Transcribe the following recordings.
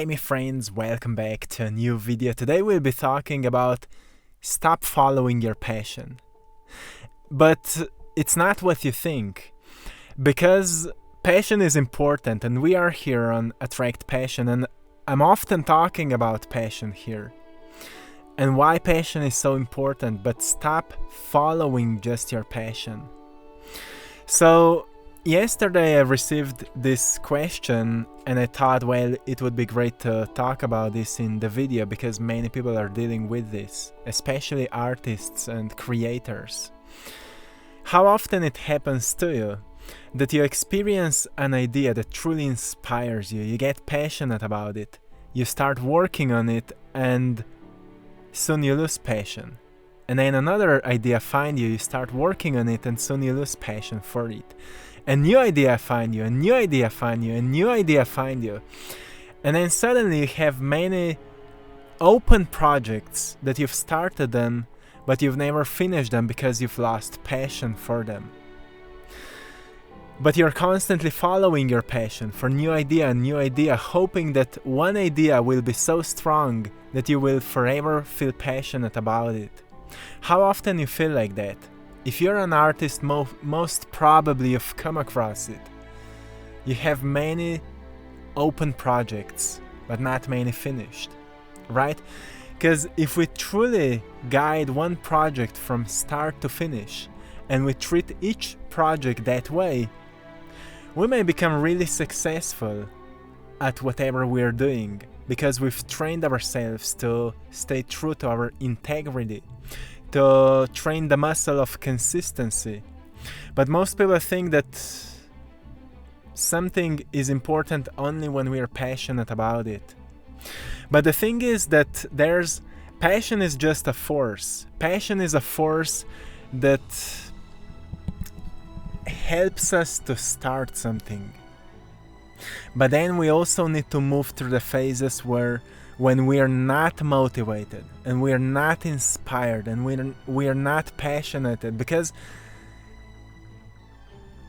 Hey my friends, welcome back to a new video. Today we'll be talking about stop following your passion. But it's not what you think, because passion is important and we are here on AttractPassion, and I'm often talking about passion here and why passion is so important, but stop following just your passion. So yesterday I received this question and I thought, well, it would be great to talk about this in the video because many people are dealing with this, especially artists and creators. How often it happens to you that you experience an idea that truly inspires you, you get passionate about it, you start working on it, and soon you lose passion. And then another idea finds you, you start working on it, and soon you lose passion for it. A new idea finds you, a new idea finds you, a new idea finds you. And then suddenly you have many open projects that you've started them, but you've never finished them because you've lost passion for them. But you're constantly following your passion for new idea, hoping that one idea will be so strong that you will forever feel passionate about it. How often you feel like that? If you're an artist, most probably you've come across it. You have many open projects, but not many finished, right? Because if we truly guide one project from start to finish, and we treat each project that way, we may become really successful at whatever we're doing, because we've trained ourselves to stay true to our integrity, to train the muscle of consistency. But most people think that something is important only when we are passionate about it. But the thing is that passion is just a force. Passion is a force that helps us to start something. But then we also need to move through the phases when we are not motivated and we are not inspired and we are not passionate, because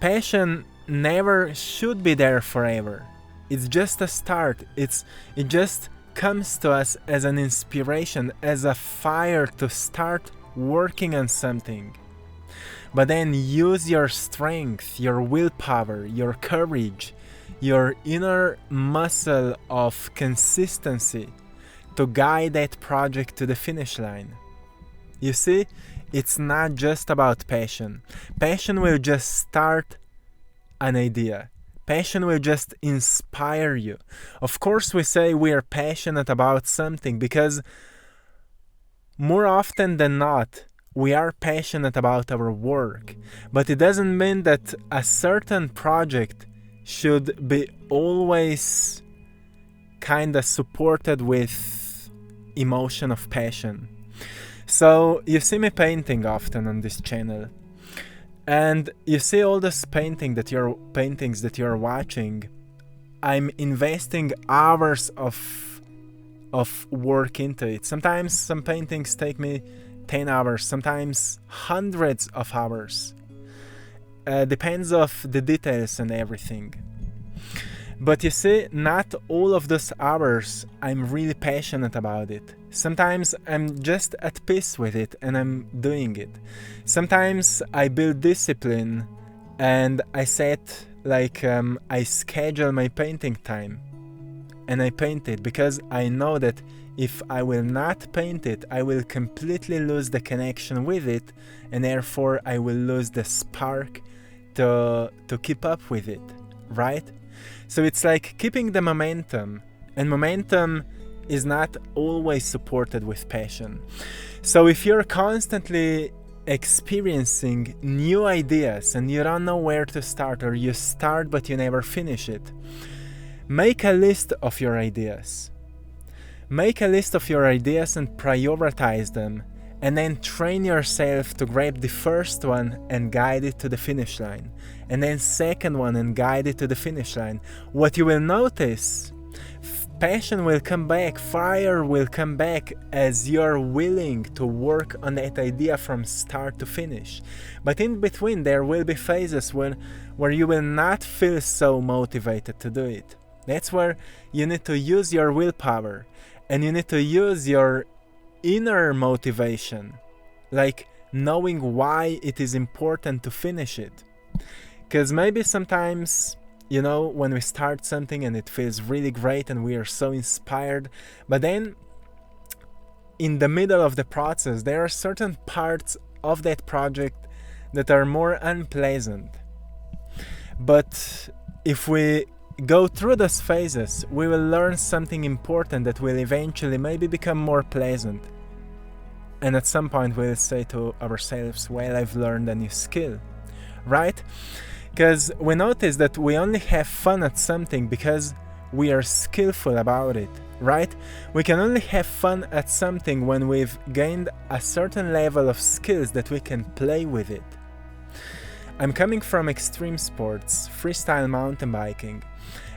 passion never should be there forever. It's just a start. It just comes to us as an inspiration, as a fire to start working on something. But then use your strength, your willpower, your courage, your inner muscle of consistency to guide that project to the finish line. You see, it's not just about passion. Passion will just start an idea. Passion will just inspire you. Of course, we say we are passionate about something because more often than not, we are passionate about our work. But it doesn't mean that a certain project should be always kinda supported with emotion of passion. So you see me painting often on this channel, and you see all this paintings that you're watching. I'm investing hours of work into it. Sometimes some paintings take me 10 hours, sometimes hundreds of hours. Depends of the details and everything. But you see, not all of those hours I'm really passionate about it. Sometimes I'm just at peace with it and I'm doing it. Sometimes I build discipline and I I schedule my painting time and I paint it, because I know that if I will not paint it, I will completely lose the connection with it, and therefore I will lose the spark to keep up with it, right? So it's like keeping the momentum, and momentum is not always supported with passion. So if you're constantly experiencing new ideas and you don't know where to start, or you start but you never finish it, make a list of your ideas. Make a list of your ideas and prioritize them, and then train yourself to grab the first one and guide it to the finish line, and then second one and guide it to the finish line. What you will notice, passion will come back, fire will come back as you're willing to work on that idea from start to finish. But in between there will be phases where you will not feel so motivated to do it. That's where you need to use your willpower, and you need to use your inner motivation, like knowing why it is important to finish it. Because maybe sometimes, when we start something and it feels really great and we are so inspired, but then in the middle of the process, there are certain parts of that project that are more unpleasant. But if we go through those phases, we will learn something important that will eventually maybe become more pleasant. And at some point we'll say to ourselves, well, I've learned a new skill, right? Because we notice that we only have fun at something because we are skillful about it, right? We can only have fun at something when we've gained a certain level of skills that we can play with it. I'm coming from extreme sports, freestyle mountain biking,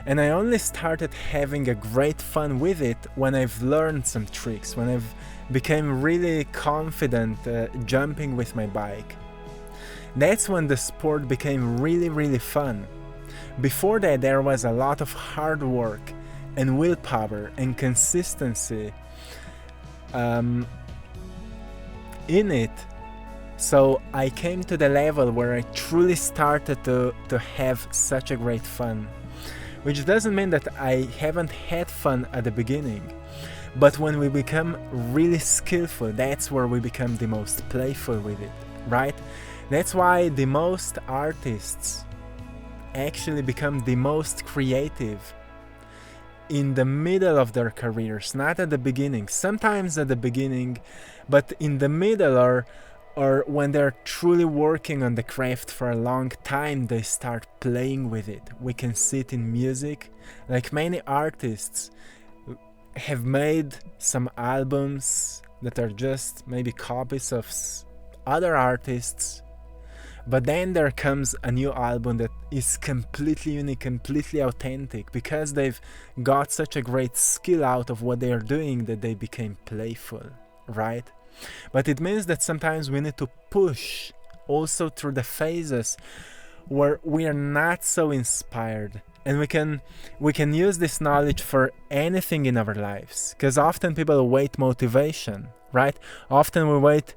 and I only started having a great fun with it when I've learned some tricks, when I've became really confident jumping with my bike. That's when the sport became really, really fun. Before that, there was a lot of hard work and willpower and consistency in it. So I came to the level where I truly started to have such a great fun. Which doesn't mean that I haven't had fun at the beginning. But when we become really skillful, that's where we become the most playful with it, right? That's why the most artists actually become the most creative in the middle of their careers, not at the beginning. Sometimes at the beginning, but in the middle or when they're truly working on the craft for a long time, they start playing with it. We can see it in music. Like many artists have made some albums that are just maybe copies of other artists, but then there comes a new album that is completely unique, completely authentic, because they've got such a great skill out of what they are doing that they became playful, right? But it means that sometimes we need to push also through the phases where we are not so inspired. And we can use this knowledge for anything in our lives. Because often people wait motivation, right? Often we wait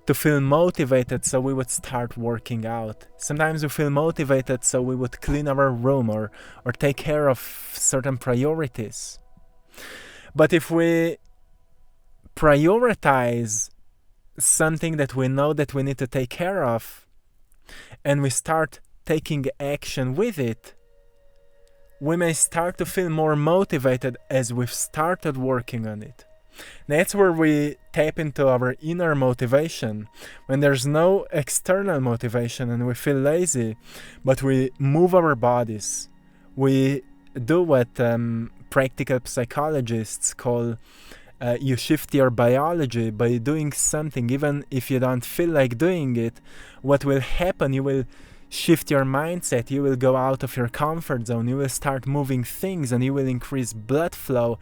to feel motivated so we would start working out. Sometimes we feel motivated so we would clean our room or take care of certain priorities. But if we prioritize something that we know that we need to take care of and we start taking action with it, we may start to feel more motivated as we've started working on it. That's where we tap into our inner motivation, when there's no external motivation and we feel lazy, but we move our bodies. We do what practical psychologists call you shift your biology by doing something. Even if you don't feel like doing it, what will happen, you will shift your mindset, you will go out of your comfort zone, you will start moving things, and you will increase blood flow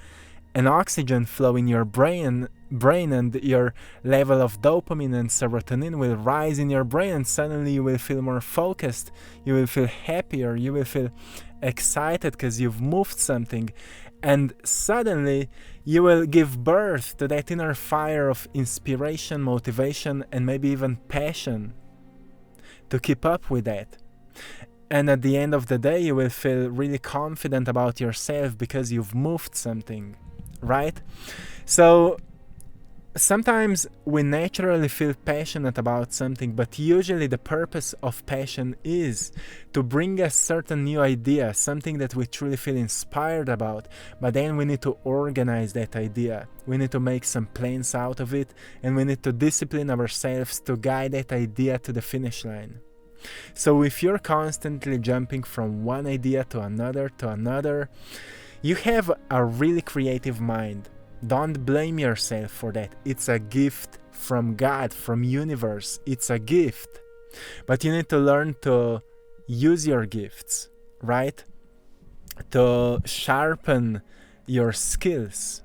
and oxygen flow in your brain, and your level of dopamine and serotonin will rise in your brain, and suddenly you will feel more focused, you will feel happier, you will feel excited because you've moved something, and suddenly you will give birth to that inner fire of inspiration, motivation, and maybe even passion to keep up with that. And at the end of the day, you will feel really confident about yourself because you've moved something, right? So sometimes we naturally feel passionate about something, but usually the purpose of passion is to bring us certain new idea, something that we truly feel inspired about, but then we need to organize that idea. We need to make some plans out of it, and we need to discipline ourselves to guide that idea to the finish line. So if you're constantly jumping from one idea to another, you have a really creative mind. Don't blame yourself for that. It's a gift from God, from universe. It's a gift. But you need to learn to use your gifts, right? To sharpen your skills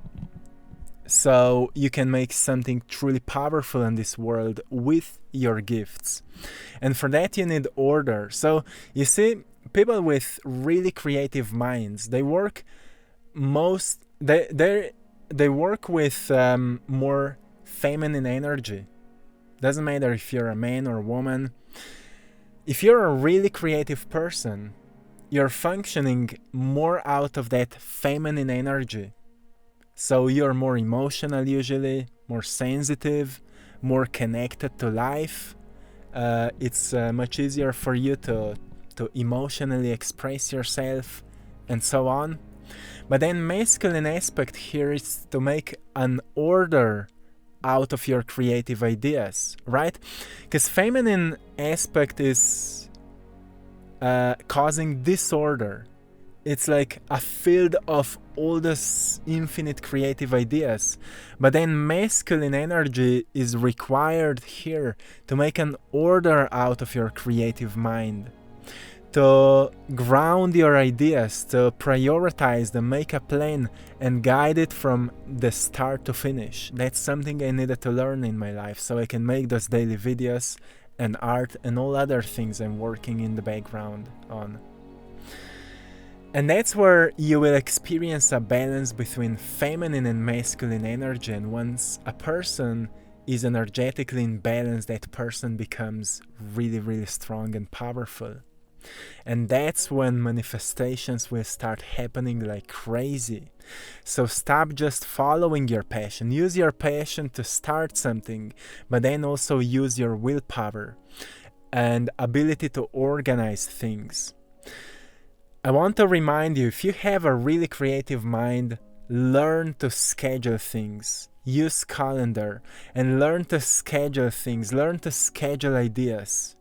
so you can make something truly powerful in this world with your gifts. And for that you need order. So you see, people with really creative minds, they work they work with more feminine energy. Doesn't matter if you're a man or a woman. If you're a really creative person, you're functioning more out of that feminine energy. So you're more emotional usually, more sensitive, more connected to life. It's much easier for you to emotionally express yourself and so on. But then masculine aspect here is to make an order out of your creative ideas, right? Because feminine aspect is causing disorder. It's like a field of all those infinite creative ideas. But then masculine energy is required here to make an order out of your creative mind, to ground your ideas, to prioritize them, make a plan and guide it from the start to finish. That's something I needed to learn in my life so I can make those daily videos and art and all other things I'm working in the background on. And that's where you will experience a balance between feminine and masculine energy, and once a person is energetically in balance, that person becomes really, really strong and powerful. And that's when manifestations will start happening like crazy. So stop just following your passion. Use your passion to start something, but then also use your willpower and ability to organize things. I want to remind you, if you have a really creative mind, learn to schedule things. Use calendar and learn to schedule things. Learn to schedule ideas.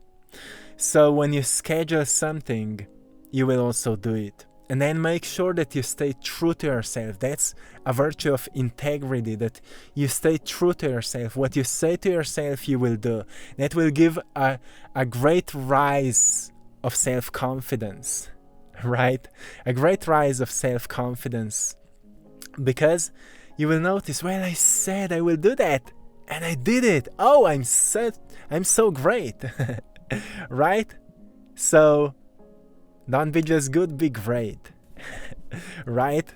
So when you schedule something, you will also do it. And then make sure that you stay true to yourself. That's a virtue of integrity, that you stay true to yourself. What you say to yourself, you will do. That will give a great rise of self-confidence, right? A great rise of self-confidence. Because you will notice, well, I said I will do that, and I did it. Oh, I'm so great. Right? So don't be just good, be great. Right?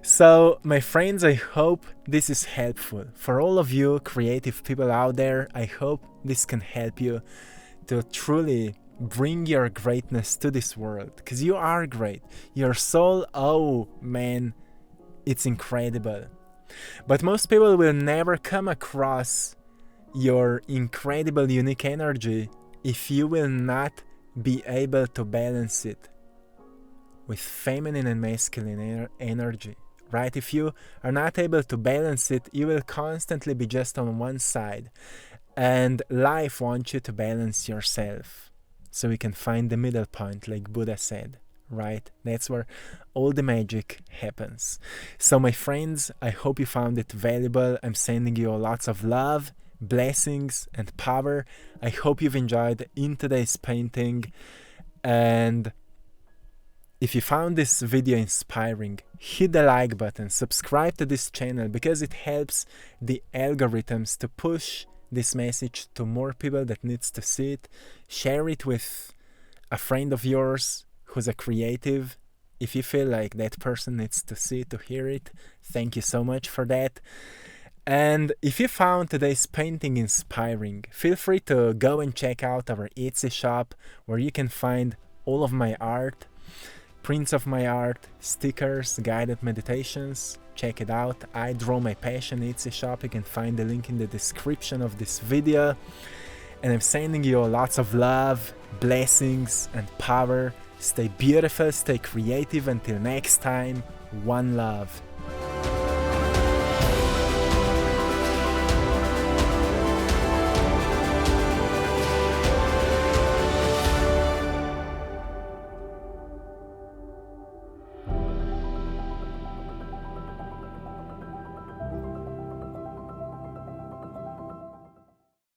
So my friends, I hope this is helpful for all of you creative people out there. I hope this can help you to truly bring your greatness to this world, because you are great. Your soul, oh man, it's incredible. But most people will never come across your incredible unique energy if you will not be able to balance it with feminine and masculine energy, right? If you are not able to balance it, you will constantly be just on one side, and life wants you to balance yourself so you can find the middle point, like Buddha said, right? That's where all the magic happens. So my friends, I hope you found it valuable. I'm sending you lots of love, blessings and power. I hope you've enjoyed in today's painting, and if you found this video inspiring, hit the like button, subscribe to this channel, because it helps the algorithms to push this message to more people that needs to see it. Share it with a friend of yours who's a creative. If you feel like that person needs to see it, to hear it, thank you so much for that. And if you found today's painting inspiring, feel free to go and check out our Etsy shop, where you can find all of my art, prints of my art, stickers, guided meditations. Check it out. I Draw My Passion Etsy shop. You can find the link in the description of this video. And I'm sending you lots of love, blessings and power. Stay beautiful, stay creative. Until next time, one love.